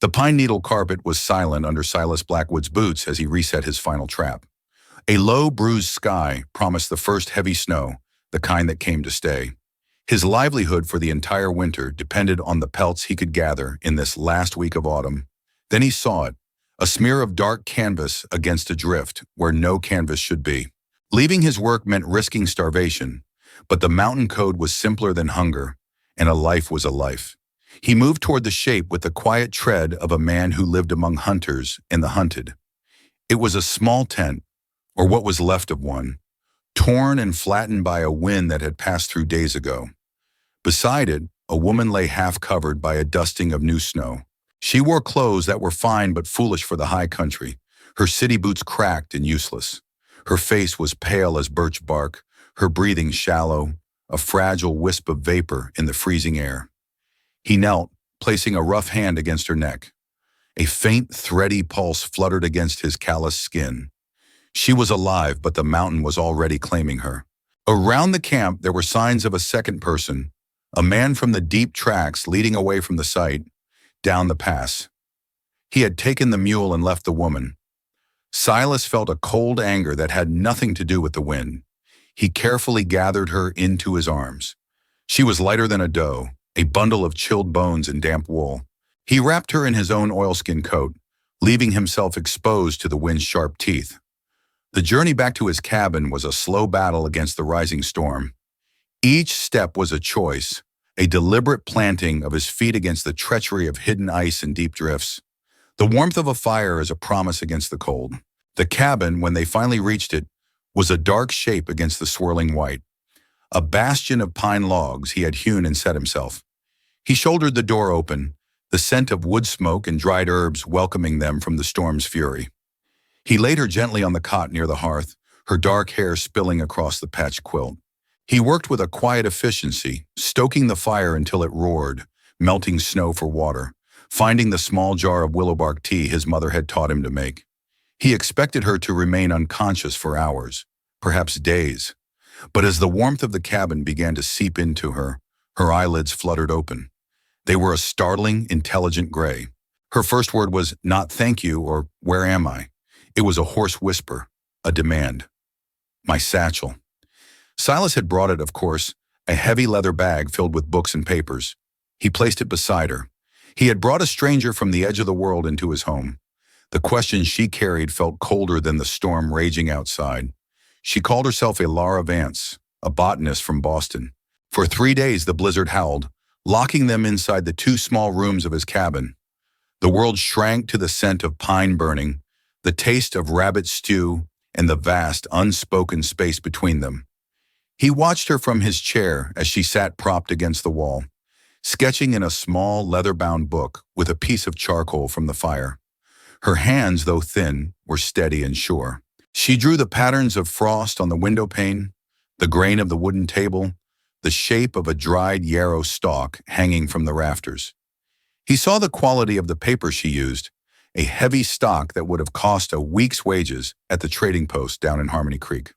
The pine needle carpet was silent under Silas Blackwood's boots as he reset his final trap. A low, bruised sky promised the first heavy snow, the kind that came to stay. His livelihood for the entire winter depended on the pelts he could gather in this last week of autumn. Then he saw it, a smear of dark canvas against a drift where no canvas should be. Leaving his work meant risking starvation, but the mountain code was simpler than hunger, and a life was a life. He moved toward the shape with the quiet tread of a man who lived among hunters and the hunted. It was a small tent, or what was left of one, torn and flattened by a wind that had passed through days ago. Beside it, a woman lay half-covered by a dusting of new snow. She wore clothes that were fine but foolish for the high country, her city boots cracked and useless. Her face was pale as birch bark, her breathing shallow, a fragile wisp of vapor in the freezing air. He knelt, placing a rough hand against her neck. A faint, thready pulse fluttered against his calloused skin. She was alive, but the mountain was already claiming her. Around the camp, there were signs of a second person, a man from the deep tracks leading away from the site, down the pass. He had taken the mule and left the woman. Silas felt a cold anger that had nothing to do with the wind. He carefully gathered her into his arms. She was lighter than a doe, a bundle of chilled bones and damp wool. He wrapped her in his own oilskin coat, leaving himself exposed to the wind's sharp teeth. The journey back to his cabin was a slow battle against the rising storm. Each step was a choice, a deliberate planting of his feet against the treachery of hidden ice and deep drifts. The warmth of a fire is a promise against the cold. The cabin, when they finally reached it, was a dark shape against the swirling white. A bastion of pine logs he had hewn and set himself. He shouldered the door open, the scent of wood smoke and dried herbs welcoming them from the storm's fury. He laid her gently on the cot near the hearth, her dark hair spilling across the patched quilt. He worked with a quiet efficiency, stoking the fire until it roared, melting snow for water, finding the small jar of willowbark tea his mother had taught him to make. He expected her to remain unconscious for hours, perhaps days. But as the warmth of the cabin began to seep into her, her eyelids fluttered open. They were a startling, intelligent gray. Her first word was not thank you or where am I? It was a hoarse whisper, a demand. My satchel. Silas had brought it, of course, a heavy leather bag filled with books and papers. He placed it beside her. He had brought a stranger from the edge of the world into his home. The questions she carried felt colder than the storm raging outside. She called herself a Laura Vance, a botanist from Boston. For 3 days the blizzard howled, locking them inside the 2 small rooms of his cabin. The world shrank to the scent of pine burning, the taste of rabbit stew, and the vast, unspoken space between them. He watched her from his chair as she sat propped against the wall, sketching in a small, leather-bound book with a piece of charcoal from the fire. Her hands, though thin, were steady and sure. She drew the patterns of frost on the window pane, the grain of the wooden table, the shape of a dried yarrow stalk hanging from the rafters. He saw the quality of the paper she used, a heavy stock that would have cost a week's wages at the trading post down in Harmony Creek.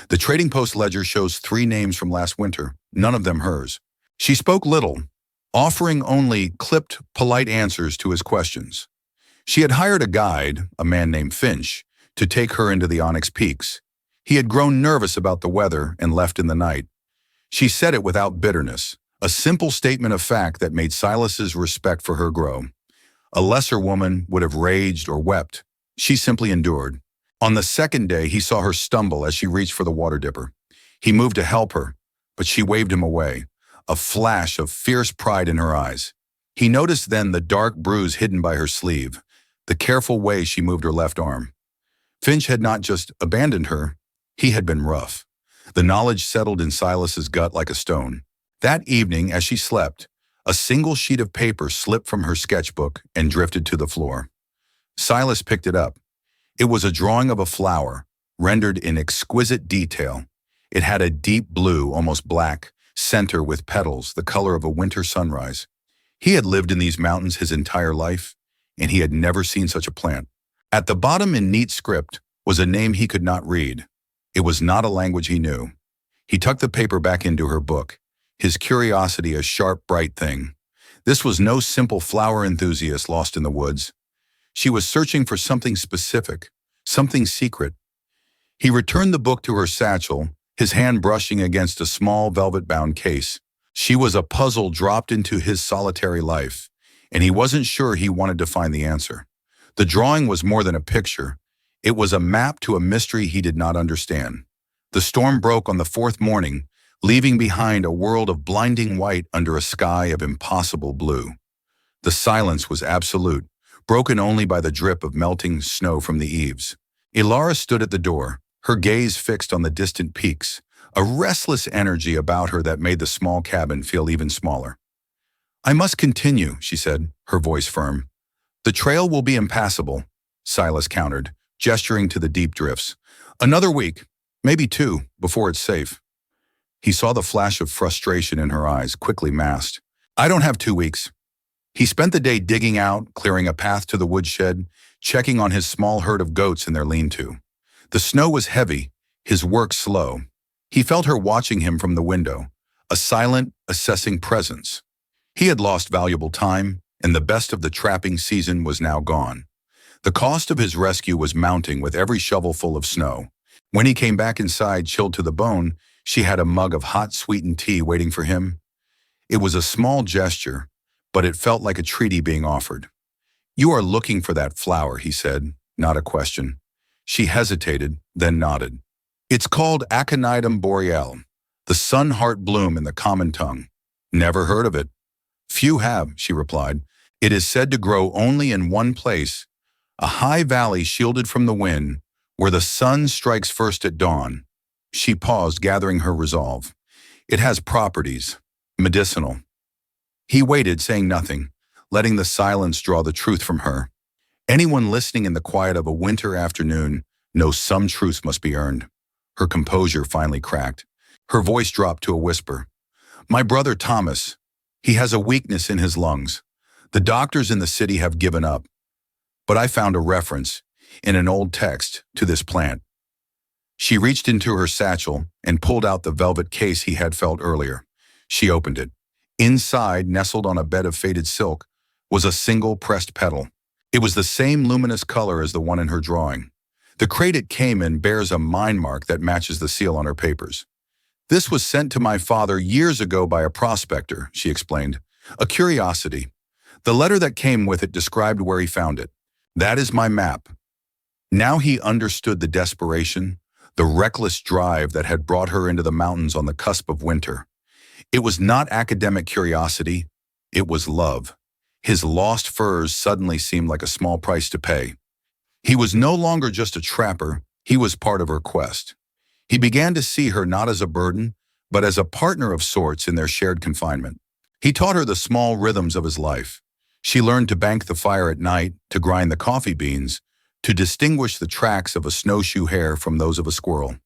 The trading post ledger shows 3 names from last winter, none of them hers. She spoke little, offering only clipped, polite answers to his questions. She had hired a guide, a man named Finch, to take her into the Onyx Peaks. He had grown nervous about the weather and left in the night. She said it without bitterness, a simple statement of fact that made Silas's respect for her grow. A lesser woman would have raged or wept. She simply endured. On the second day, he saw her stumble as she reached for the water dipper. He moved to help her, but she waved him away, a flash of fierce pride in her eyes. He noticed then the dark bruise hidden by her sleeve, the careful way she moved her left arm. Finch had not just abandoned her, he had been rough. The knowledge settled in Silas's gut like a stone. That evening, as she slept, a single sheet of paper slipped from her sketchbook and drifted to the floor. Silas picked it up. It was a drawing of a flower, rendered in exquisite detail. It had a deep blue, almost black, center with petals the color of a winter sunrise. He had lived in these mountains his entire life, and he had never seen such a plant. At the bottom in neat script was a name he could not read. It was not a language he knew. He tucked the paper back into her book, his curiosity a sharp, bright thing. This was no simple flower enthusiast lost in the woods. She was searching for something specific, something secret. He returned the book to her satchel, his hand brushing against a small velvet-bound case. She was a puzzle dropped into his solitary life, and he wasn't sure he wanted to find the answer. The drawing was more than a picture. It was a map to a mystery he did not understand. The storm broke on the fourth morning, leaving behind a world of blinding white under a sky of impossible blue. The silence was absolute, broken only by the drip of melting snow from the eaves. Ilara stood at the door, her gaze fixed on the distant peaks, a restless energy about her that made the small cabin feel even smaller. "I must continue," she said, her voice firm. "The trail will be impassable," Silas countered, gesturing to the deep drifts. "Another week, maybe two, before it's safe." He saw the flash of frustration in her eyes, quickly masked. "I don't have 2 weeks." He spent the day digging out, clearing a path to the woodshed, checking on his small herd of goats in their lean-to. The snow was heavy, his work slow. He felt her watching him from the window, a silent, assessing presence. He had lost valuable time, and the best of the trapping season was now gone. The cost of his rescue was mounting with every shovelful of snow. When he came back inside, chilled to the bone, she had a mug of hot, sweetened tea waiting for him. It was a small gesture, but it felt like a treaty being offered. "You are looking for that flower," he said, not a question. She hesitated, then nodded. "It's called Aconitum boreale, the sun-heart bloom in the common tongue." "Never heard of it." "Few have," she replied. "It is said to grow only in one place, a high valley shielded from the wind, where the sun strikes first at dawn." She paused, gathering her resolve. "It has properties, medicinal." He waited, saying nothing, letting the silence draw the truth from her. Anyone listening in the quiet of a winter afternoon knows some truths must be earned. Her composure finally cracked. Her voice dropped to a whisper. "My brother Thomas, he has a weakness in his lungs. The doctors in the city have given up. But I found a reference, in an old text, to this plant." She reached into her satchel and pulled out the velvet case he had felt earlier. She opened it. Inside, nestled on a bed of faded silk, was a single pressed petal. It was the same luminous color as the one in her drawing. "The crate it came in bears a mine mark that matches the seal on her papers. This was sent to my father years ago by a prospector," she explained. "A curiosity. The letter that came with it described where he found it. That is my map." Now he understood the desperation, the reckless drive that had brought her into the mountains on the cusp of winter. It was not academic curiosity, it was love. His lost furs suddenly seemed like a small price to pay. He was no longer just a trapper, he was part of her quest. He began to see her not as a burden, but as a partner of sorts in their shared confinement. He taught her the small rhythms of his life. She learned to bank the fire at night, to grind the coffee beans, to distinguish the tracks of a snowshoe hare from those of a squirrel.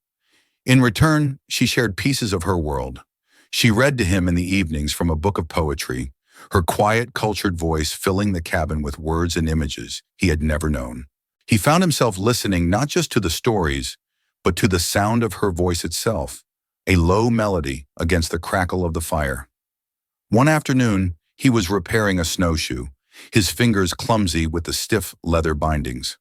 In return, she shared pieces of her world. She read to him in the evenings from a book of poetry, her quiet, cultured voice filling the cabin with words and images he had never known. He found himself listening not just to the stories, but to the sound of her voice itself, a low melody against the crackle of the fire. One afternoon, he was repairing a snowshoe, his fingers clumsy with the stiff leather bindings.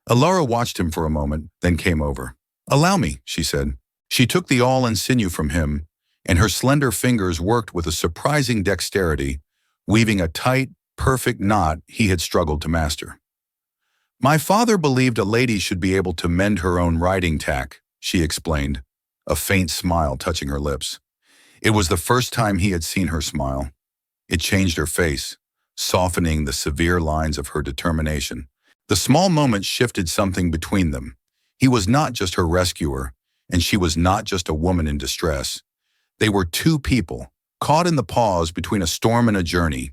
Ilara watched him for a moment, then came over. "Allow me," she said. She took the awl and sinew from him, and her slender fingers worked with a surprising dexterity, weaving a tight, perfect knot he had struggled to master. "My father believed a lady should be able to mend her own riding tack," she explained, a faint smile touching her lips. It was the first time he had seen her smile. It changed her face, softening the severe lines of her determination. The small moment shifted something between them. He was not just her rescuer, and she was not just a woman in distress. They were two people, caught in the pause between a storm and a journey.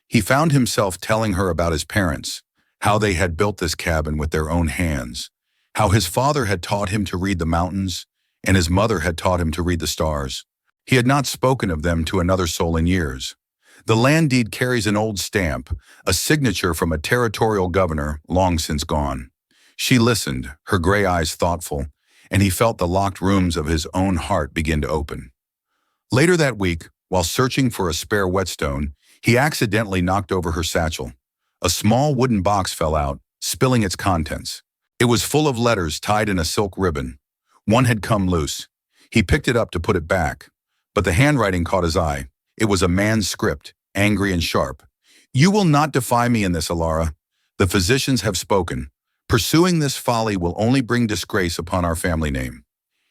He found himself telling her about his parents, how they had built this cabin with their own hands, how his father had taught him to read the mountains, and his mother had taught him to read the stars. He had not spoken of them to another soul in years. The land deed carries an old stamp, a signature from a territorial governor long since gone. She listened, her gray eyes thoughtful, and he felt the locked rooms of his own heart begin to open. Later that week, while searching for a spare whetstone, He accidentally knocked over her satchel. A small wooden box fell out, spilling its contents. It was full of letters tied in a silk ribbon. One had come loose. He picked it up to put it back, but the handwriting caught his eye. It was a man's script, angry and sharp. "You will not defy me in this, Alara. The physicians have spoken. Pursuing this folly will only bring disgrace upon our family name."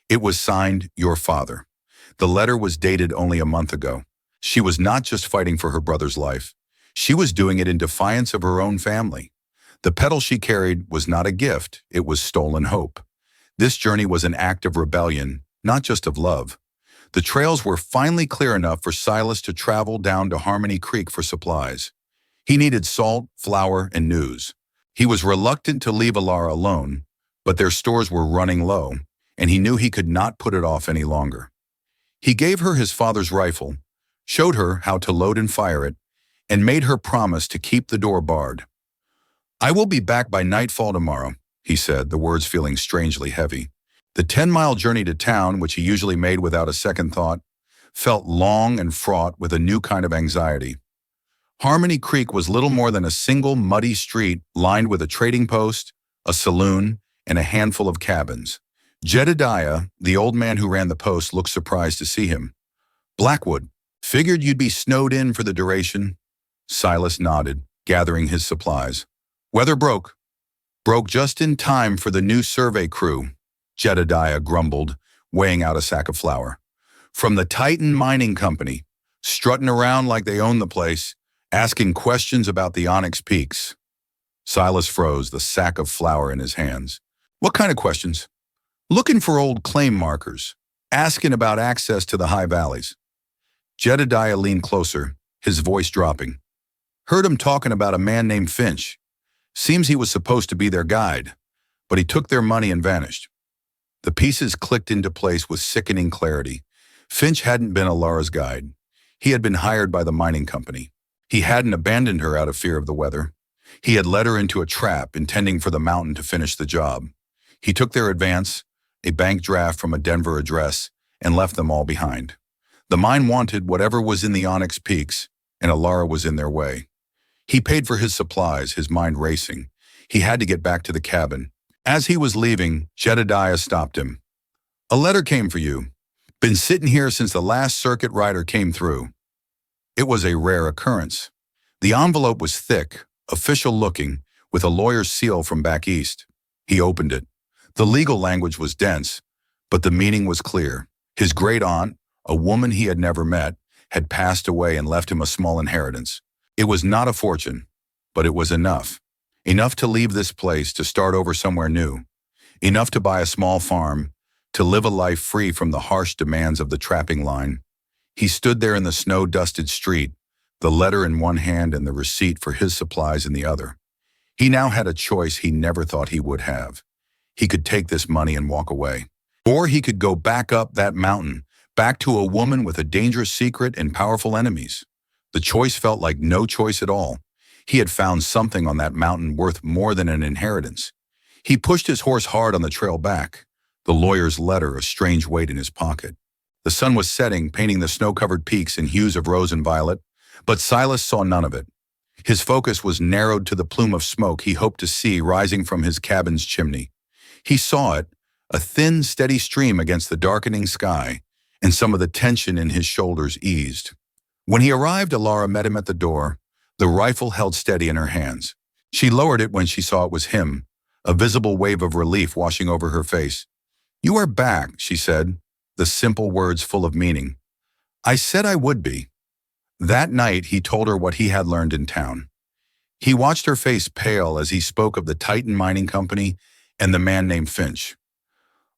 It was signed, "Your father." The letter was dated only a month ago. She was not just fighting for her brother's life. She was doing it in defiance of her own family. The petal she carried was not a gift, it was stolen hope. This journey was an act of rebellion, not just of love. The trails were finally clear enough for Silas to travel down to Harmony Creek for supplies. He needed salt, flour, and news. He was reluctant to leave Alara alone, but their stores were running low, and he knew he could not put it off any longer. He gave her his father's rifle, showed her how to load and fire it, and made her promise to keep the door barred. "I will be back by nightfall tomorrow," he said, the words feeling strangely heavy. The 10-mile journey to town, which he usually made without a second thought, felt long and fraught with a new kind of anxiety. Harmony Creek was little more than a single muddy street lined with a trading post, a saloon, and a handful of cabins. Jedediah, the old man who ran the post, looked surprised to see him. "Blackwood, figured you'd be snowed in for the duration." Silas nodded, gathering his supplies. "Weather broke. Broke just in time for the new survey crew," Jedediah grumbled, weighing out a sack of flour. "From the Titan Mining Company, strutting around like they own the place, asking questions about the Onyx Peaks." Silas froze, the sack of flour in his hands. "What kind of questions?" "Looking for old claim markers, asking about access to the high valleys." Jedediah leaned closer, his voice dropping. "Heard him talking about a man named Finch. Seems he was supposed to be their guide, but he took their money and vanished." The pieces clicked into place with sickening clarity. Finch hadn't been Alara's guide. He had been hired by the mining company. He hadn't abandoned her out of fear of the weather. He had led her into a trap, intending for the mountain to finish the job. He took their advance, a bank draft from a Denver address, and left them all behind. The mine wanted whatever was in the Onyx Peaks, and Alara was in their way. He paid for his supplies, his mind racing. He had to get back to the cabin. As he was leaving, Jedediah stopped him. "A letter came for you. Been sitting here since the last circuit rider came through." It was a rare occurrence. The envelope was thick, official-looking, with a lawyer's seal from back east. He opened it. The legal language was dense, but the meaning was clear. His great-aunt, a woman he had never met, had passed away and left him a small inheritance. It was not a fortune, but it was enough. Enough to leave this place, to start over somewhere new. Enough to buy a small farm, to live a life free from the harsh demands of the trapping line. He stood there in the snow-dusted street, the letter in one hand and the receipt for his supplies in the other. He now had a choice he never thought he would have. He could take this money and walk away. Or he could go back up that mountain, back to a woman with a dangerous secret and powerful enemies. The choice felt like no choice at all. He had found something on that mountain worth more than an inheritance. He pushed his horse hard on the trail back, the lawyer's letter a strange weight in his pocket. The sun was setting, painting the snow-covered peaks in hues of rose and violet, but Silas saw none of it. His focus was narrowed to the plume of smoke he hoped to see rising from his cabin's chimney. He saw it, a thin, steady stream against the darkening sky, and some of the tension in his shoulders eased. When he arrived, Alara met him at the door, the rifle held steady in her hands. She lowered it when she saw it was him, a visible wave of relief washing over her face. "You are back," she said, the simple words full of meaning. "I said I would be." That night, he told her what he had learned in town. He watched her face pale as he spoke of the Titan Mining Company and the man named Finch.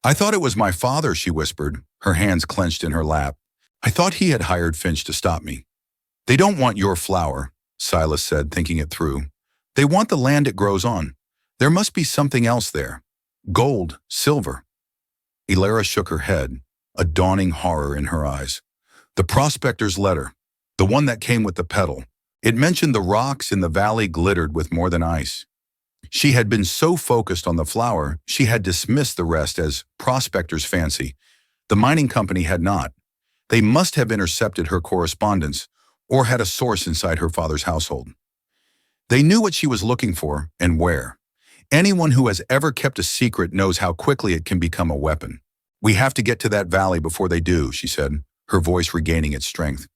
"I thought it was my father," she whispered, her hands clenched in her lap. "I thought he had hired Finch to stop me." "They don't want your flour," Silas said, thinking it through. "They want the land it grows on. There must be something else there. Gold, silver." Alara shook her head, a dawning horror in her eyes. "The prospector's letter, the one that came with the petal. It mentioned the rocks in the valley glittered with more than ice." She had been so focused on the flour, she had dismissed the rest as prospector's fancy. The mining company had not. They must have intercepted her correspondence, or had a source inside her father's household. They knew what she was looking for and where. Anyone who has ever kept a secret knows how quickly it can become a weapon. "We have to get to that valley before they do," she said, her voice regaining its strength.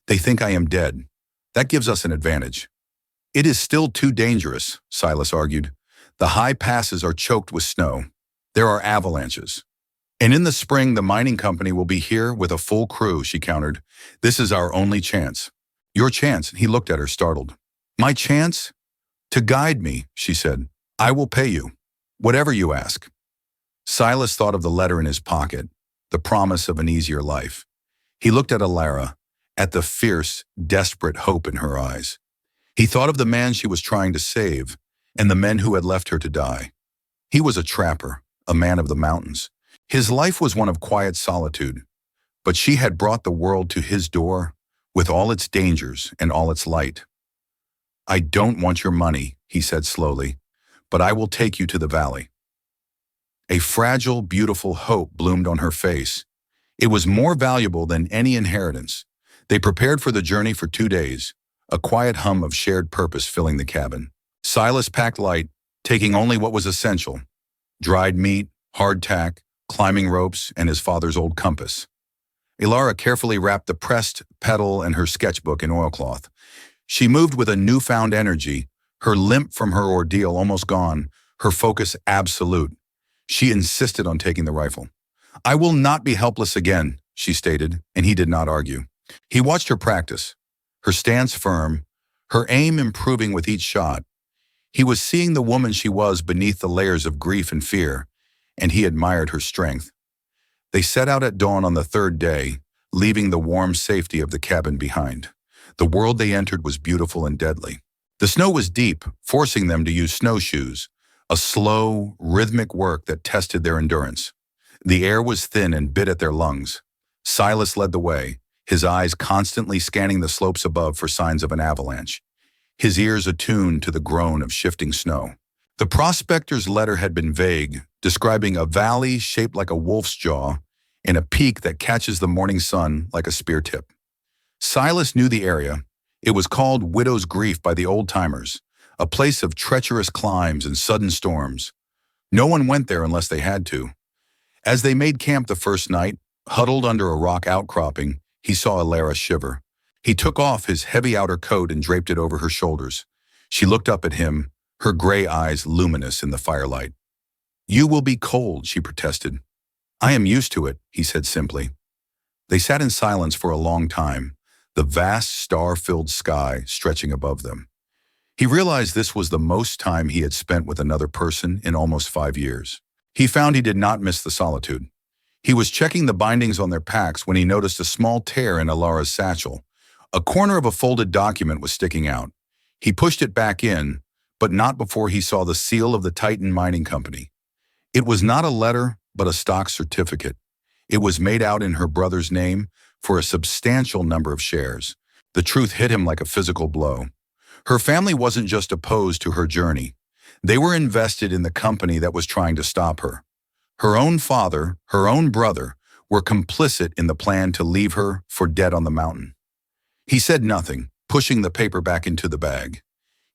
"They think I am dead. That gives us an advantage." "It is still too dangerous," Silas argued. "The high passes are choked with snow. There are avalanches. And in the spring, the mining company will be here with a full crew," she countered. "This is our only chance." "Your chance?" He looked at her, startled. "My chance?" "To guide me," she said. "I will pay you. Whatever you ask." Silas thought of the letter in his pocket, the promise of an easier life. He looked at Alara, at the fierce, desperate hope in her eyes. He thought of the man she was trying to save, and the men who had left her to die. He was a trapper, a man of the mountains. His life was one of quiet solitude, but she had brought the world to his door, with all its dangers and all its light. "I don't want your money," he said slowly, "but I will take you to the valley." A fragile, beautiful hope bloomed on her face. It was more valuable than any inheritance. They prepared for the journey for 2 days, a quiet hum of shared purpose filling the cabin. Silas packed light, taking only what was essential: dried meat, hardtack, climbing ropes, and his father's old compass. Alara carefully wrapped the pressed petal and her sketchbook in oilcloth. She moved with a newfound energy, her limp from her ordeal almost gone, her focus absolute. She insisted on taking the rifle. "I will not be helpless again," she stated, and he did not argue. He watched her practice, her stance firm, her aim improving with each shot. He was seeing the woman she was beneath the layers of grief and fear, and he admired her strength. They set out at dawn on the 3rd day, leaving the warm safety of the cabin behind. The world they entered was beautiful and deadly. The snow was deep, forcing them to use snowshoes, a slow, rhythmic work that tested their endurance. The air was thin and bit at their lungs. Silas led the way, his eyes constantly scanning the slopes above for signs of an avalanche, his ears attuned to the groan of shifting snow. The prospector's letter had been vague, describing a valley shaped like a wolf's jaw and a peak that catches the morning sun like a spear tip. Silas knew the area. It was called Widow's Grief by the old-timers, a place of treacherous climbs and sudden storms. No one went there unless they had to. As they made camp the first night, huddled under a rock outcropping, he saw Alara shiver. He took off his heavy outer coat and draped it over her shoulders. She looked up at him, her gray eyes luminous in the firelight. "You will be cold," she protested. "I am used to it," he said simply. They sat in silence for a long time, the vast star-filled sky stretching above them. He realized this was the most time he had spent with another person in almost 5 years. He found he did not miss the solitude. He was checking the bindings on their packs when he noticed a small tear in Alara's satchel. A corner of a folded document was sticking out. He pushed it back in, but not before he saw the seal of the Titan Mining Company. It was not a letter, but a stock certificate. It was made out in her brother's name for a substantial number of shares. The truth hit him like a physical blow. Her family wasn't just opposed to her journey. They were invested in the company that was trying to stop her. Her own father, her own brother, were complicit in the plan to leave her for dead on the mountain. He said nothing, pushing the paper back into the bag.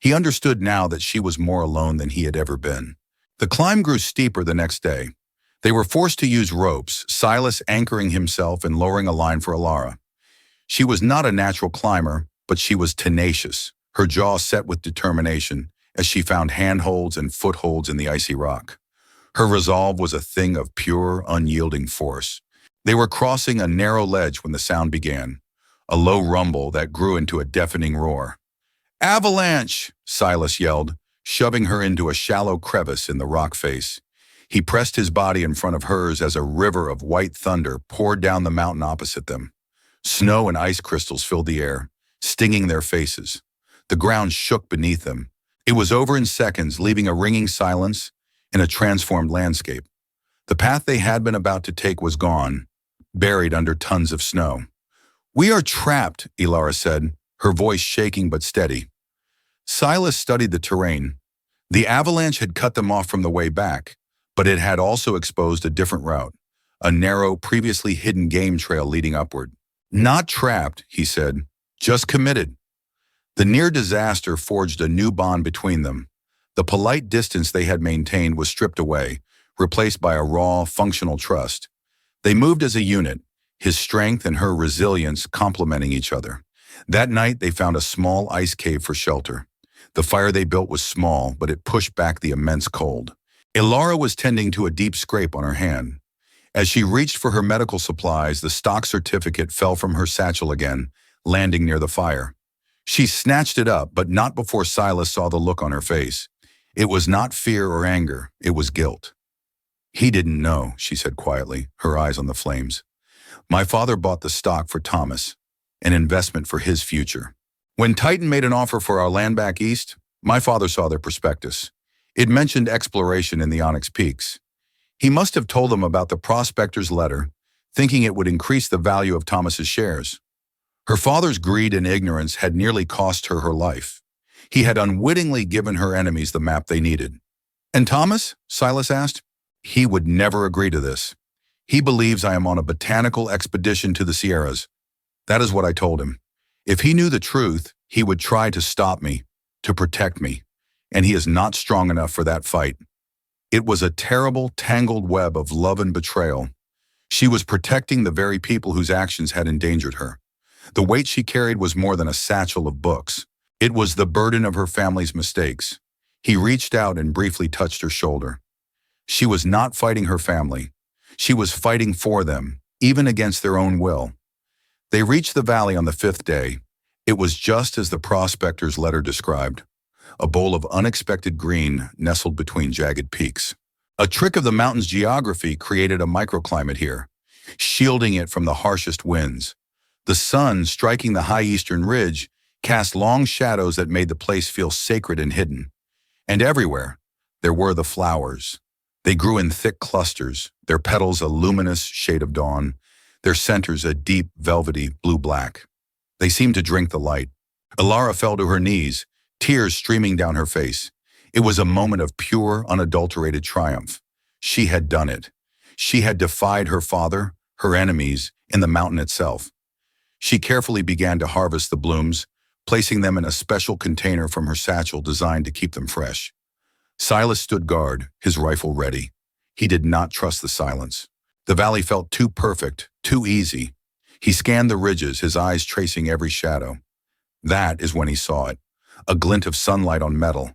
He understood now that she was more alone than he had ever been. The climb grew steeper the next day. They were forced to use ropes, Silas anchoring himself and lowering a line for Alara. She was not a natural climber, but she was tenacious, her jaw set with determination as she found handholds and footholds in the icy rock. Her resolve was a thing of pure, unyielding force. They were crossing a narrow ledge when the sound began, a low rumble that grew into a deafening roar. "Avalanche!" Silas yelled, shoving her into a shallow crevice in the rock face. He pressed his body in front of hers as a river of white thunder poured down the mountain opposite them. Snow and ice crystals filled the air, stinging their faces. The ground shook beneath them. It was over in seconds, leaving a ringing silence and a transformed landscape. The path they had been about to take was gone, buried under tons of snow. "We are trapped," Alara said, her voice shaking but steady. Silas studied the terrain. The avalanche had cut them off from the way back, but it had also exposed a different route, a narrow, previously hidden game trail leading upward. "Not trapped," he said. Just committed. The near disaster forged a new bond between them. The polite distance they had maintained was stripped away, replaced by a raw, functional trust. They moved as a unit, his strength and her resilience complementing each other. That night, they found a small ice cave for shelter. The fire they built was small, but it pushed back the immense cold. Ilara was tending to a deep scrape on her hand. As she reached for her medical supplies, the stock certificate fell from her satchel again, landing near the fire. She snatched it up, but not before Silas saw the look on her face. It was not fear or anger, it was guilt. He didn't know, she said quietly, her eyes on the flames. My father bought the stock for Thomas, an investment for his future. When Titan made an offer for our land back east, my father saw their prospectus. It mentioned exploration in the Onyx Peaks. He must have told them about the prospector's letter, thinking it would increase the value of Thomas's shares. Her father's greed and ignorance had nearly cost her her life. He had unwittingly given her enemies the map they needed. And Thomas? Silas asked. He would never agree to this. He believes I am on a botanical expedition to the Sierras. That is what I told him. If he knew the truth, he would try to stop me, to protect me, and he is not strong enough for that fight. It was a terrible, tangled web of love and betrayal. She was protecting the very people whose actions had endangered her. The weight she carried was more than a satchel of books. It was the burden of her family's mistakes. He reached out and briefly touched her shoulder. She was not fighting her family. She was fighting for them, even against their own will. They reached the valley on the 5th day. It was just as the prospector's letter described. A bowl of unexpected green nestled between jagged peaks. A trick of the mountain's geography created a microclimate here, shielding it from the harshest winds. The sun, striking the high eastern ridge, cast long shadows that made the place feel sacred and hidden. And everywhere, there were the flowers. They grew in thick clusters, their petals a luminous shade of dawn, their centers a deep, velvety blue-black. They seemed to drink the light. Ilara fell to her knees, tears streaming down her face. It was a moment of pure, unadulterated triumph. She had done it. She had defied her father, her enemies, and the mountain itself. She carefully began to harvest the blooms, placing them in a special container from her satchel designed to keep them fresh. Silas stood guard, his rifle ready. He did not trust the silence. The valley felt too perfect, too easy. He scanned the ridges, his eyes tracing every shadow. That is when he saw it, a glint of sunlight on metal.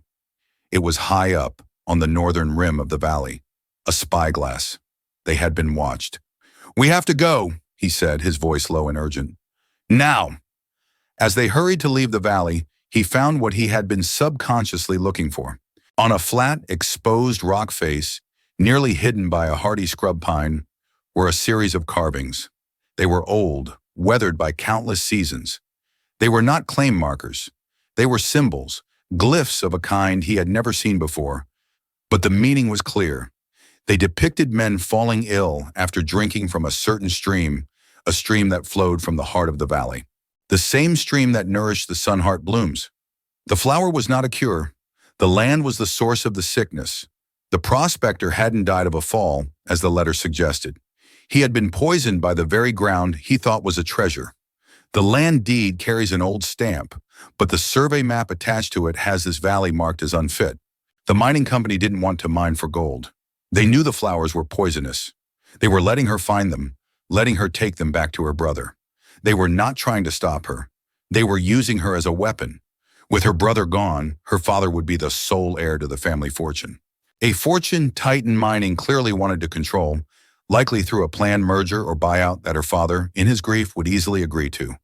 It was high up, on the northern rim of the valley. A spyglass. They had been watched. "We have to go," he said, his voice low and urgent. "Now!" As they hurried to leave the valley, he found what he had been subconsciously looking for. On a flat, exposed rock face, nearly hidden by a hardy scrub pine, were a series of carvings. They were old, weathered by countless seasons. They were not claim markers. They were symbols, glyphs of a kind he had never seen before. But the meaning was clear. They depicted men falling ill after drinking from a certain stream, a stream that flowed from the heart of the valley. The same stream that nourished the sunheart blooms. The flower was not a cure. The land was the source of the sickness. The prospector hadn't died of a fall, as the letter suggested. He had been poisoned by the very ground he thought was a treasure. The land deed carries an old stamp, but the survey map attached to it has this valley marked as unfit. The mining company didn't want to mine for gold. They knew the flowers were poisonous. They were letting her find them, letting her take them back to her brother. They were not trying to stop her. They were using her as a weapon. With her brother gone, her father would be the sole heir to the family fortune. A fortune Titan Mining clearly wanted to control, likely through a planned merger or buyout that her father, in his grief, would easily agree to.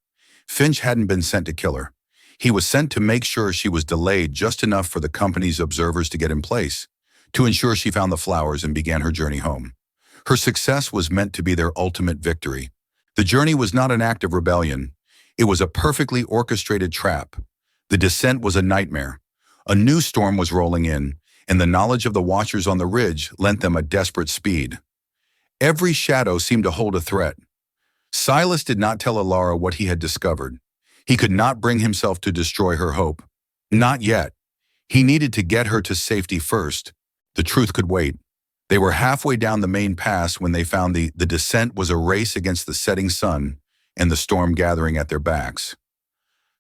Finch hadn't been sent to kill her. He was sent to make sure she was delayed just enough for the company's observers to get in place, to ensure she found the flowers and began her journey home. Her success was meant to be their ultimate victory. The journey was not an act of rebellion. It was a perfectly orchestrated trap. The descent was a nightmare. A new storm was rolling in, and the knowledge of the watchers on the ridge lent them a desperate speed. Every shadow seemed to hold a threat. Silas did not tell Ilara what he had discovered. He could not bring himself to destroy her hope. Not yet. He needed to get her to safety first. The truth could wait. They were halfway down the main pass when they found the descent was a race against the setting sun and the storm gathering at their backs.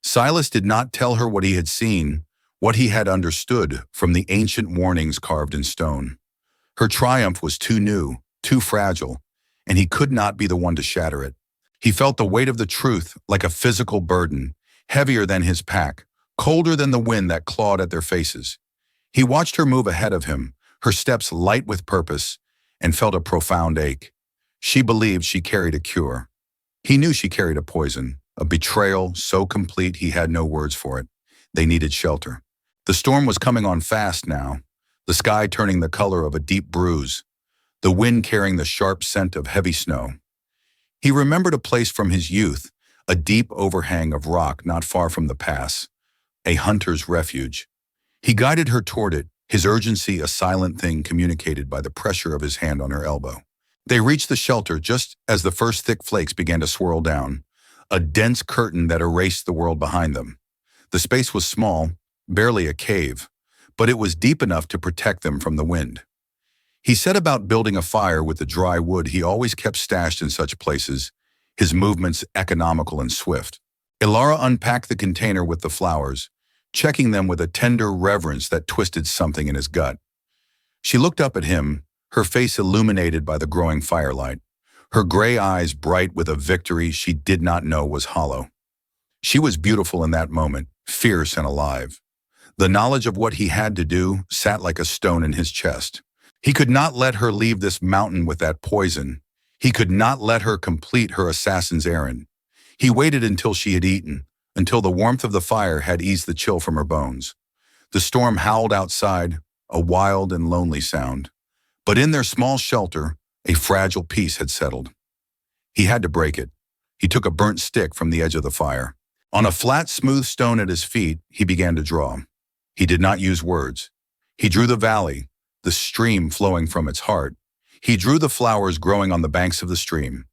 Silas did not tell her what he had seen, what he had understood from the ancient warnings carved in stone. Her triumph was too new, too fragile, and he could not be the one to shatter it. He felt the weight of the truth like a physical burden, heavier than his pack, colder than the wind that clawed at their faces. He watched her move ahead of him, her steps light with purpose, and felt a profound ache. She believed she carried a cure. He knew she carried a poison, a betrayal so complete he had no words for it. They needed shelter. The storm was coming on fast now, the sky turning the color of a deep bruise, the wind carrying the sharp scent of heavy snow. He remembered a place from his youth, a deep overhang of rock not far from the pass, a hunter's refuge. He guided her toward it, his urgency a silent thing communicated by the pressure of his hand on her elbow. They reached the shelter just as the first thick flakes began to swirl down, a dense curtain that erased the world behind them. The space was small, barely a cave, but it was deep enough to protect them from the wind. He set about building a fire with the dry wood he always kept stashed in such places, his movements economical and swift. Ilara unpacked the container with the flowers, checking them with a tender reverence that twisted something in his gut. She looked up at him, her face illuminated by the growing firelight, her gray eyes bright with a victory she did not know was hollow. She was beautiful in that moment, fierce and alive. The knowledge of what he had to do sat like a stone in his chest. He could not let her leave this mountain with that poison. He could not let her complete her assassin's errand. He waited until she had eaten, until the warmth of the fire had eased the chill from her bones. The storm howled outside, a wild and lonely sound. But in their small shelter, a fragile peace had settled. He had to break it. He took a burnt stick from the edge of the fire. On a flat, smooth stone at his feet, he began to draw. He did not use words. He drew the valley, the stream flowing from its heart. He drew the flowers growing on the banks of the stream.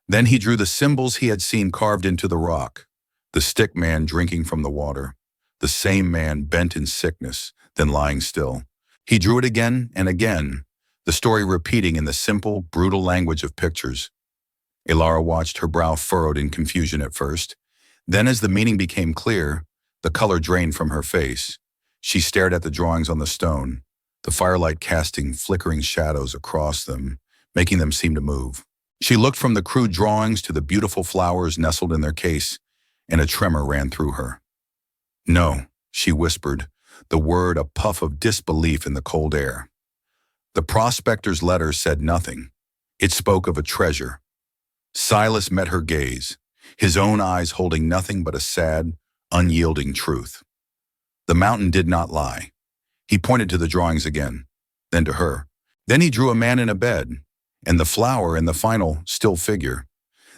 Then he drew the symbols he had seen carved into the rock. The stick man drinking from the water. The same man bent in sickness, then lying still. He drew it again and again, the story repeating in the simple, brutal language of pictures. Ilara watched, her brow furrowed in confusion at first. Then as the meaning became clear, the color drained from her face. She stared at the drawings on the stone, the firelight casting flickering shadows across them, making them seem to move. She looked from the crude drawings to the beautiful flowers nestled in their case, and a tremor ran through her. "No," she whispered, the word a puff of disbelief in the cold air. The prospector's letter said nothing. It spoke of a treasure. Silas met her gaze, his own eyes holding nothing but a sad, unyielding truth. The mountain did not lie. He pointed to the drawings again, then to her. Then he drew a man in a bed, and the flower in the final, still figure.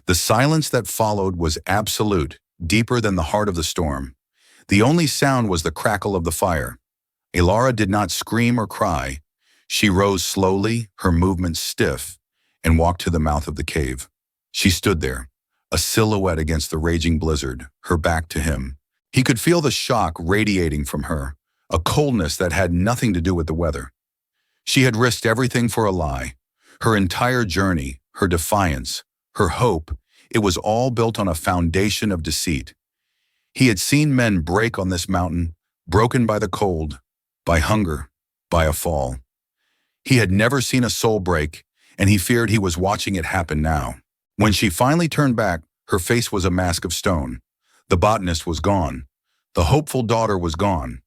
The silence that followed was absolute, deeper than the heart of the storm. The only sound was the crackle of the fire. Ilara did not scream or cry. She rose slowly, her movements stiff, and walked to the mouth of the cave. She stood there, a silhouette against the raging blizzard, her back to him. He could feel the shock radiating from her, a coldness that had nothing to do with the weather. She had risked everything for a lie. Her entire journey, her defiance, her hope, it was all built on a foundation of deceit. He had seen men break on this mountain, broken by the cold, by hunger, by a fall. He had never seen a soul break, and he feared he was watching it happen now. When she finally turned back, her face was a mask of stone. The botanist was gone. The hopeful daughter was gone.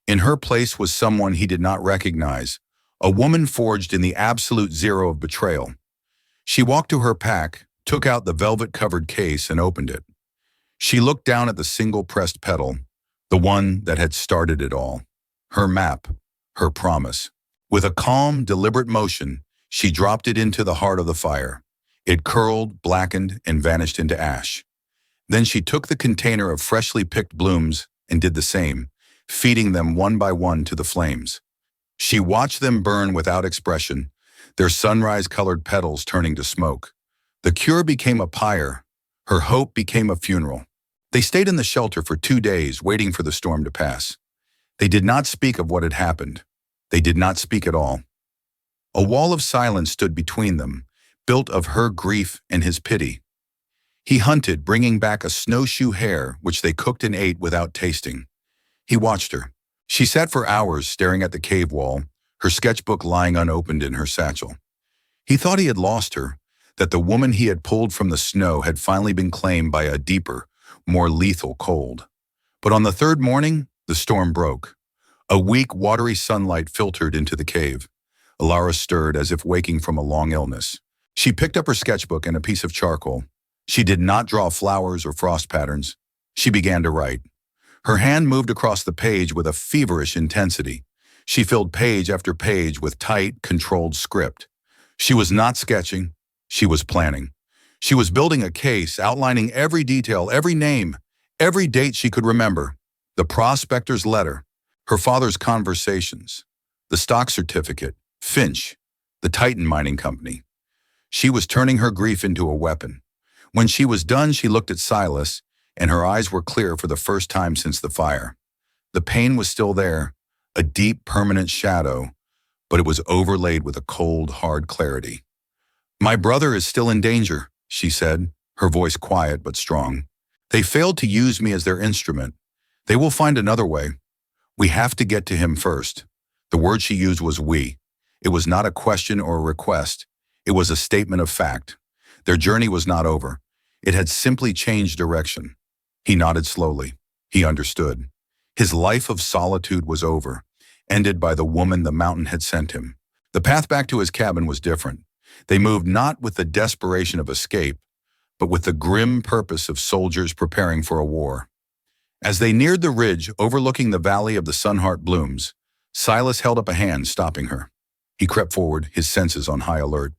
In her place was someone he did not recognize, a woman forged in the absolute zero of betrayal. She walked to her pack, took out the velvet-covered case, and opened it. She looked down at the single pressed petal, the one that had started it all. Her map, her promise. With a calm, deliberate motion, she dropped it into the heart of the fire. It curled, blackened, and vanished into ash. Then she took the container of freshly picked blooms and did the same, feeding them one by one to the flames. She watched them burn without expression, their sunrise-colored petals turning to smoke. The cure became a pyre. Her hope became a funeral. They stayed in the shelter for 2 days, waiting for the storm to pass. They did not speak of what had happened. They did not speak at all. A wall of silence stood between them, built of her grief and his pity. He hunted, bringing back a snowshoe hare, which they cooked and ate without tasting. He watched her. She sat for hours staring at the cave wall, her sketchbook lying unopened in her satchel. He thought he had lost her, that the woman he had pulled from the snow had finally been claimed by a deeper, more lethal cold. But on the third morning, the storm broke. A weak, watery sunlight filtered into the cave. Alara stirred as if waking from a long illness. She picked up her sketchbook and a piece of charcoal. She did not draw flowers or frost patterns. She began to write. Her hand moved across the page with a feverish intensity. She filled page after page with tight, controlled script. She was not sketching. She was planning. She was building a case, outlining every detail, every name, every date she could remember. The prospector's letter, her father's conversations, the stock certificate, Finch, the Titan Mining Company. She was turning her grief into a weapon. When she was done, she looked at Silas, and her eyes were clear for the first time since the fire. The pain was still there, a deep, permanent shadow, but it was overlaid with a cold, hard clarity. "My brother is still in danger," she said, her voice quiet but strong. "They failed to use me as their instrument. They will find another way. We have to get to him first." The word she used was we. It was not a question or a request. It was a statement of fact. Their journey was not over. It had simply changed direction. He nodded slowly. He understood. His life of solitude was over, ended by the woman the mountain had sent him. The path back to his cabin was different. They moved not with the desperation of escape, but with the grim purpose of soldiers preparing for a war. As they neared the ridge overlooking the valley of the Sunheart Blooms, Silas held up a hand, stopping her. He crept forward, his senses on high alert.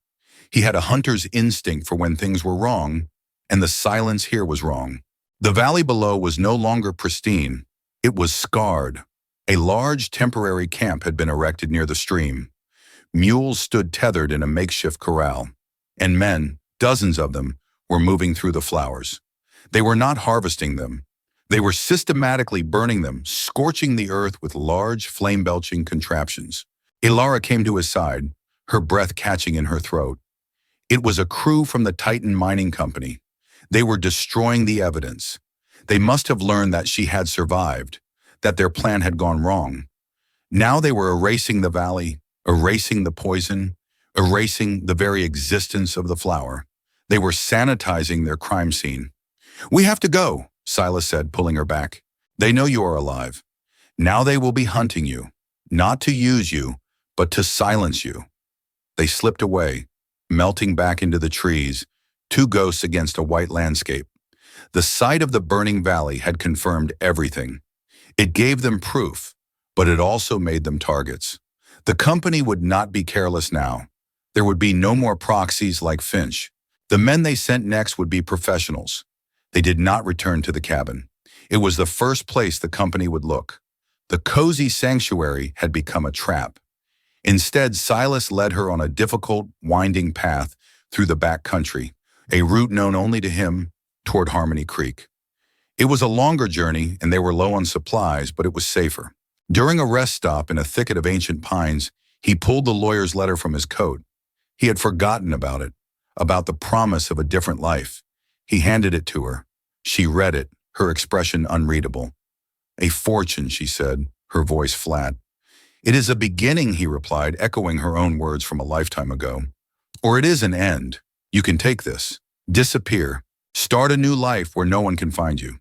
He had a hunter's instinct for when things were wrong, and the silence here was wrong. The valley below was no longer pristine. It was scarred. A large temporary camp had been erected near the stream. Mules stood tethered in a makeshift corral, and men, dozens of them, were moving through the flowers. They were not harvesting them. They were systematically burning them, scorching the earth with large, flame-belching contraptions. Alara came to his side, her breath catching in her throat. It was a crew from the Titan Mining Company. They were destroying the evidence. They must have learned that she had survived, that their plan had gone wrong. Now they were erasing the valley, erasing the poison, erasing the very existence of the flower. They were sanitizing their crime scene. "We have to go," Silas said, pulling her back. "They know you are alive. Now they will be hunting you, not to use you, but to silence you." They slipped away, melting back into the trees, two ghosts against a white landscape. The sight of the burning valley had confirmed everything. It gave them proof, but it also made them targets. The company would not be careless now. There would be no more proxies like Finch. The men they sent next would be professionals. They did not return to the cabin. It was the first place the company would look. The cozy sanctuary had become a trap. Instead, Silas led her on a difficult, winding path through the back country, a route known only to him, toward Harmony Creek. It was a longer journey, and they were low on supplies, but it was safer. During a rest stop in a thicket of ancient pines, he pulled the lawyer's letter from his coat. He had forgotten about it, about the promise of a different life. He handed it to her. She read it, her expression unreadable. "A fortune," she said, her voice flat. "It is a beginning," he replied, echoing her own words from a lifetime ago. "Or it is an end. You can take this. Disappear. Start a new life where no one can find you."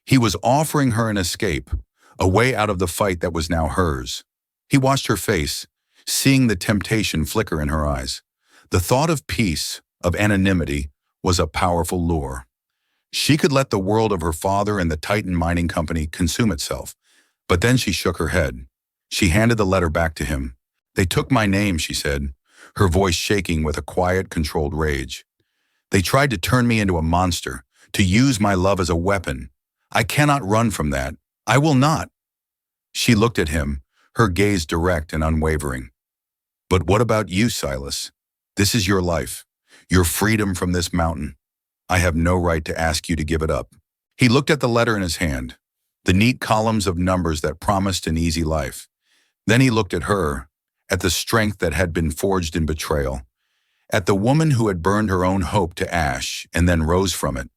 He was offering her an escape, a way out of the fight that was now hers. He watched her face, seeing the temptation flicker in her eyes. The thought of peace, of anonymity, was a powerful lure. She could let the world of her father and the Titan Mining Company consume itself. But then she shook her head. She handed the letter back to him. "They took my name," she said, her voice shaking with a quiet, controlled rage. "They tried to turn me into a monster, to use my love as a weapon. I cannot run from that. I will not." She looked at him, her gaze direct and unwavering. "But what about you, Silas? This is your life, your freedom from this mountain. I have no right to ask you to give it up." He looked at the letter in his hand, the neat columns of numbers that promised an easy life. Then he looked at her, at the strength that had been forged in betrayal, at the woman who had burned her own hope to ash and then rose from it.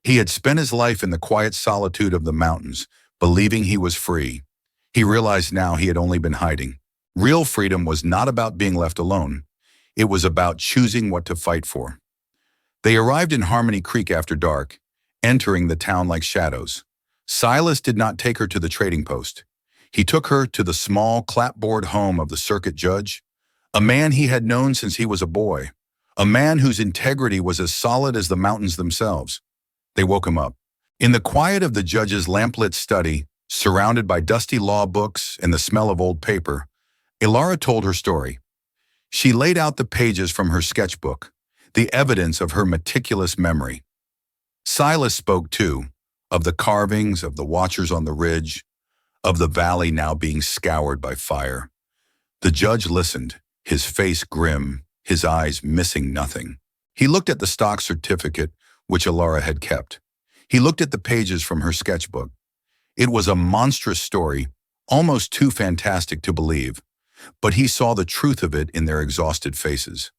He had spent his life in the quiet solitude of the mountains, believing he was free. He realized now he had only been hiding. Real freedom was not about being left alone. It was about choosing what to fight for. They arrived in Harmony Creek after dark, entering the town like shadows. Silas did not take her to the trading post. He took her to the small clapboard home of the circuit judge, a man he had known since he was a boy, a man whose integrity was as solid as the mountains themselves. They woke him up. In the quiet of the judge's lamplit study, surrounded by dusty law books and the smell of old paper, Ilara told her story. She laid out the pages from her sketchbook, the evidence of her meticulous memory. Silas spoke too, of the carvings, of the watchers on the ridge, of the valley now being scoured by fire. The judge listened, his face grim, his eyes missing nothing. He looked at the stock certificate, which Ilara had kept. He looked at the pages from her sketchbook. It was a monstrous story, almost too fantastic to believe, but he saw the truth of it in their exhausted faces.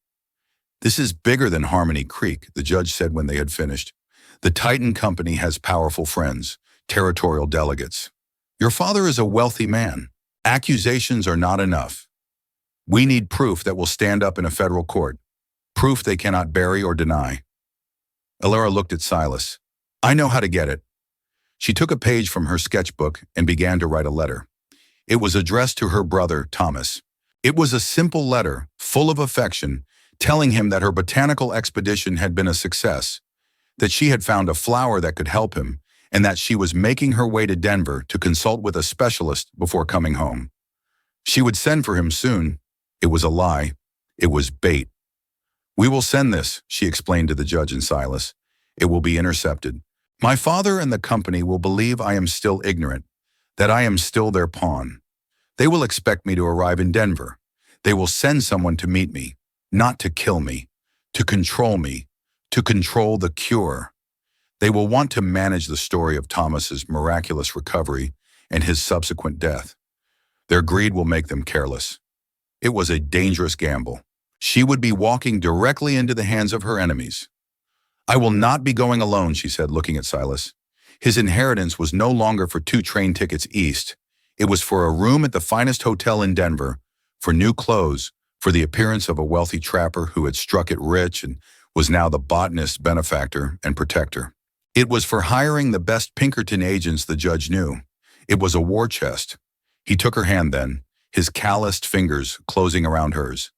"This is bigger than Harmony Creek," the judge said when they had finished. "The Titan Company has powerful friends, territorial delegates. Your father is a wealthy man. Accusations are not enough. We need proof that will stand up in a federal court, proof they cannot bury or deny." Ilara looked at Silas. "I know how to get it." She took a page from her sketchbook and began to write a letter. It was addressed to her brother, Thomas. It was a simple letter, full of affection, telling him that her botanical expedition had been a success, that she had found a flower that could help him, and that she was making her way to Denver to consult with a specialist before coming home. She would send for him soon. It was a lie. It was bait. "We will send this," she explained to the judge and Silas. "It will be intercepted. My father and the company will believe I am still ignorant, that I am still their pawn. They will expect me to arrive in Denver. They will send someone to meet me, not to kill me, to control me, to control the cure. They will want to manage the story of Thomas's miraculous recovery and his subsequent death. Their greed will make them careless." It was a dangerous gamble. She would be walking directly into the hands of her enemies. "I will not be going alone," she said, looking at Silas. His inheritance was no longer for 2 train tickets east. It was for a room at the finest hotel in Denver, for new clothes, for the appearance of a wealthy trapper who had struck it rich and was now the botanist's benefactor and protector. It was for hiring the best Pinkerton agents the judge knew. It was a war chest. He took her hand then, his calloused fingers closing around hers.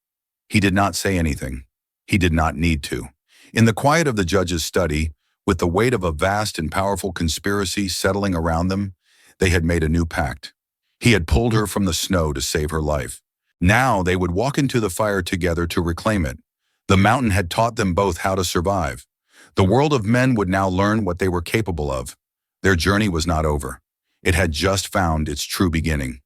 He did not say anything. He did not need to. In the quiet of the judge's study, with the weight of a vast and powerful conspiracy settling around them, they had made a new pact. He had pulled her from the snow to save her life. Now they would walk into the fire together to reclaim it. The mountain had taught them both how to survive. The world of men would now learn what they were capable of. Their journey was not over. It had just found its true beginning.